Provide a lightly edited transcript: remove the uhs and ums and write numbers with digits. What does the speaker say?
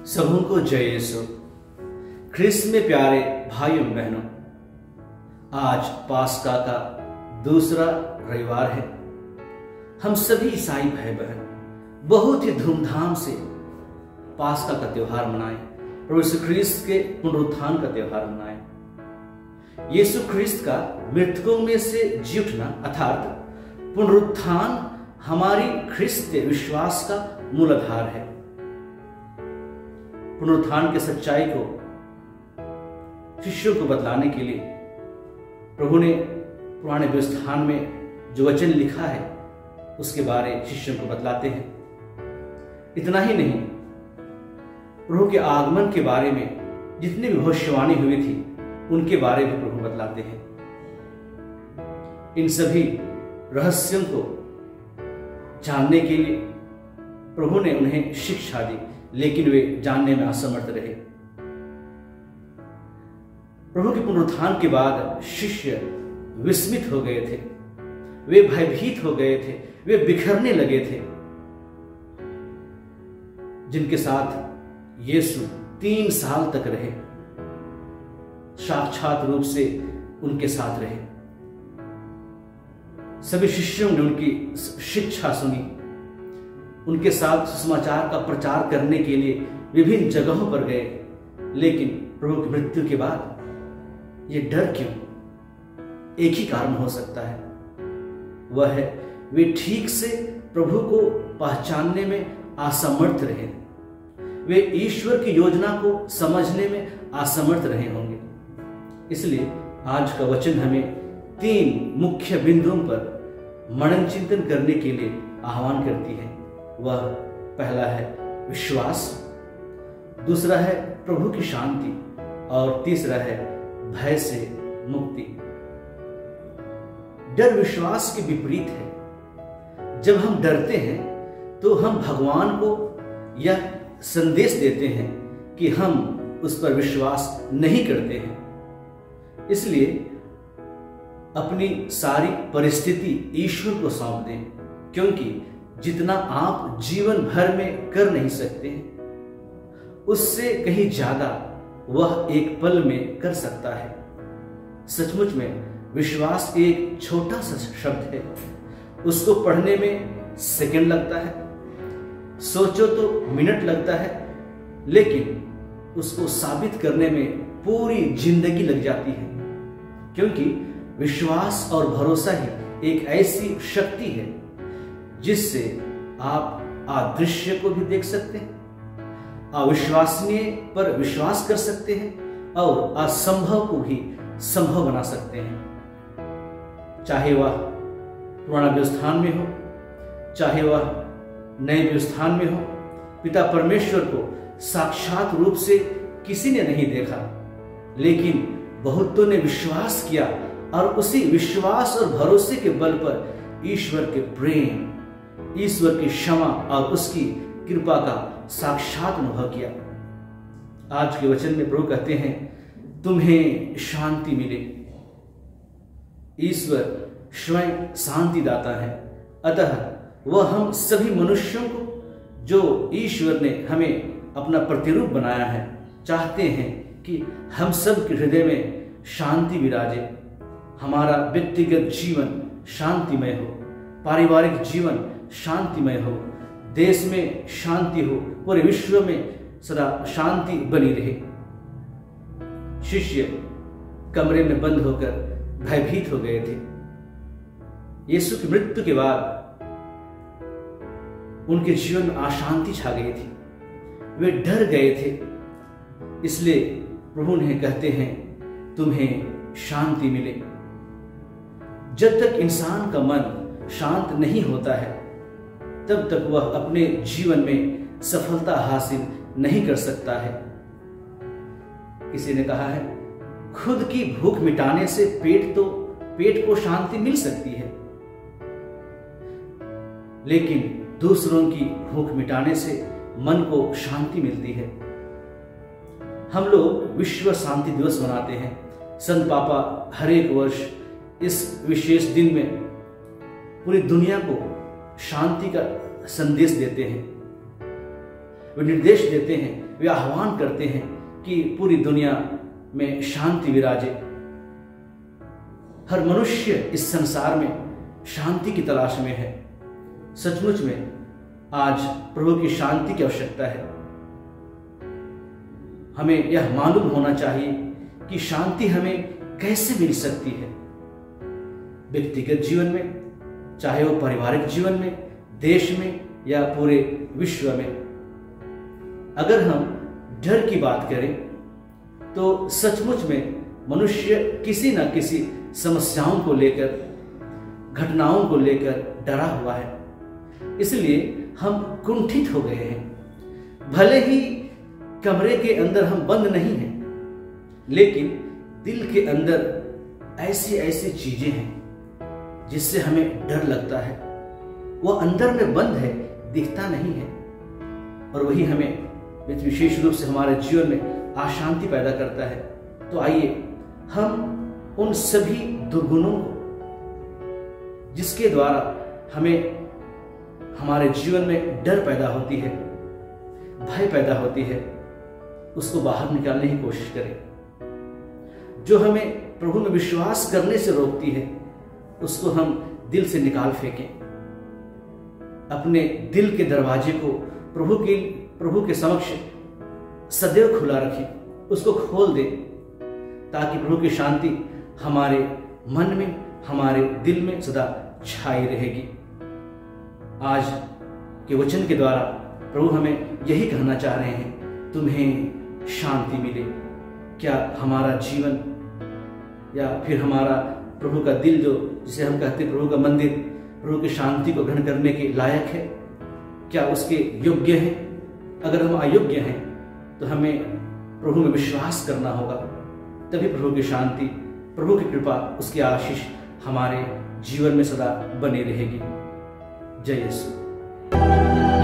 सबों को जय यीशु। ख्रिस्त में प्यारे भाइयों बहनों, आज पास्का का दूसरा रविवार है। हम सभी ईसाई भाई बहन बहुत ही धूमधाम से पास्का का त्योहार मनाएं, प्रभु यीशु ख्रिस्त के पुनरुत्थान का त्योहार मनाएं। यीशु ख्रिस्त का मृतकों में से जी उठना अर्थात पुनरुत्थान हमारी ख्रिस्त विश्वास का मूल आधार है। पुनरुत्थान की सच्चाई को शिष्यों को बतलाने के लिए प्रभु ने पुराने व्यवस्थान में जो वचन लिखा है उसके बारे शिष्यों को बतलाते हैं। इतना ही नहीं, प्रभु के आगमन के बारे में जितनी भी भविष्यवाणी हुई थी उनके बारे में प्रभु बतलाते हैं। इन सभी रहस्यों को जानने के लिए प्रभु ने उन्हें शिक्षा दी, लेकिन वे जानने में असमर्थ रहे। प्रभु के पुनरुत्थान के बाद शिष्य विस्मित हो गए थे, वे भयभीत हो गए थे, वे बिखरने लगे थे। जिनके साथ यीशु 3 साल तक रहे, साक्षात रूप से उनके साथ रहे। सभी शिष्यों ने उनकी शिक्षा सुनी, उनके साथ सुसमाचार का प्रचार करने के लिए विभिन्न जगहों पर गए। लेकिन प्रभु की मृत्यु के बाद ये डर क्यों? एक ही कारण हो सकता है, वह है वे ठीक से प्रभु को पहचानने में असमर्थ रहे। वे ईश्वर की योजना को समझने में असमर्थ रहे होंगे। इसलिए आज का वचन हमें 3 मुख्य बिंदुओं पर मनन चिंतन करने के लिए आह्वान करती है। वह पहला है विश्वास, दूसरा है प्रभु की शांति और तीसरा है भय से मुक्ति। डर विश्वास के विपरीत है। जब हम डरते हैं तो हम भगवान को यह संदेश देते हैं कि हम उस पर विश्वास नहीं करते हैं। इसलिए अपनी सारी परिस्थिति ईश्वर को सौंप दें, क्योंकि जितना आप जीवन भर में कर नहीं सकते उससे कहीं ज्यादा वह एक पल में कर सकता है। सचमुच में विश्वास एक छोटा सा शब्द है, उसको पढ़ने में सेकंड लगता है, सोचो तो मिनट लगता है, लेकिन उसको साबित करने में पूरी जिंदगी लग जाती है। क्योंकि विश्वास और भरोसा ही एक ऐसी शक्ति है जिससे आप अदृश्य को भी देख सकते हैं, अविश्वसनीय पर विश्वास कर सकते हैं और असंभव को भी संभव बना सकते हैं। चाहे वह पुराना व्यवस्थान में हो, चाहे वह नए व्यवस्थान में हो, पिता परमेश्वर को साक्षात रूप से किसी ने नहीं देखा, लेकिन बहुतों ने विश्वास किया और उसी विश्वास और भरोसे के बल पर ईश्वर के प्रेम, ईश्वर की क्षमा और उसकी कृपा का साक्षात अनुभव किया। आज के वचन में प्रभु कहते हैं, तुम्हें शांति मिले। ईश्वर स्वयं शांति दाता है। अतः वह हम सभी मनुष्यों को, जो ईश्वर ने हमें अपना प्रतिरूप बनाया है, चाहते हैं कि हम सब के हृदय में शांति विराजे। हमारा व्यक्तिगत जीवन शांतिमय हो, पारिवारिक जीवन शांतिमय हो, देश में शांति हो, पूरे विश्व में सदा शांति बनी रहे। शिष्य कमरे में बंद होकर भयभीत हो गए थे। यीशु की मृत्यु के बाद उनके जीवन में अशांति छा गई थी, वे डर गए थे। इसलिए प्रभु उन्हें कहते हैं, तुम्हें शांति मिले। जब तक इंसान का मन शांत नहीं होता है, तब तक वह अपने जीवन में सफलता हासिल नहीं कर सकता है। किसी ने कहा है, खुद की भूख मिटाने से पेट को शांति मिल सकती है, लेकिन दूसरों की भूख मिटाने से मन को शांति मिलती है। हम लोग विश्व शांति दिवस मनाते हैं। संत पापा हर एक वर्ष इस विशेष दिन में पूरी दुनिया को शांति का संदेश देते हैं। वे निर्देश देते हैं, वे आह्वान करते हैं कि पूरी दुनिया में शांति विराजे। हर मनुष्य इस संसार में शांति की तलाश में है। सचमुच में आज प्रभु की शांति की आवश्यकता है। हमें यह मालूम होना चाहिए कि शांति हमें कैसे मिल सकती है, व्यक्तिगत जीवन में, चाहे वो पारिवारिक जीवन में, देश में या पूरे विश्व में। अगर हम डर की बात करें तो सचमुच में मनुष्य किसी न किसी समस्याओं को लेकर, घटनाओं को लेकर डरा हुआ है। इसलिए हम कुंठित हो गए हैं। भले ही कमरे के अंदर हम बंद नहीं हैं, लेकिन दिल के अंदर ऐसी ऐसी चीजें हैं जिससे हमें डर लगता है। वो अंदर में बंद है, दिखता नहीं है, और वही हमें विशेष रूप से हमारे जीवन में अशांति पैदा करता है। तो आइए हम उन सभी दुर्गुणों को, जिसके द्वारा हमें हमारे जीवन में डर पैदा होती है, भय पैदा होती है, उसको बाहर निकालने की कोशिश करें। जो हमें प्रभु में विश्वास करने से रोकती है, उसको हम दिल से निकाल फेंकें। अपने दिल के दरवाजे को प्रभु के समक्ष सदैव खुला रखें, उसको खोल दें, ताकि प्रभु की शांति हमारे मन में, हमारे दिल में सदा छाई रहेगी। आज के वचन के द्वारा प्रभु हमें यही कहना चाह रहे हैं, तुम्हें शांति मिले। क्या हमारा जीवन या फिर हमारा प्रभु का दिल, जो जिसे हम कहते हैं प्रभु का मंदिर, प्रभु की शांति को ग्रहण करने के लायक है? क्या उसके योग्य है? अगर हम अयोग्य हैं तो हमें प्रभु में विश्वास करना होगा, तभी प्रभु की शांति, प्रभु की कृपा, उसकी आशीष हमारे जीवन में सदा बनी रहेगी। जय यीशु।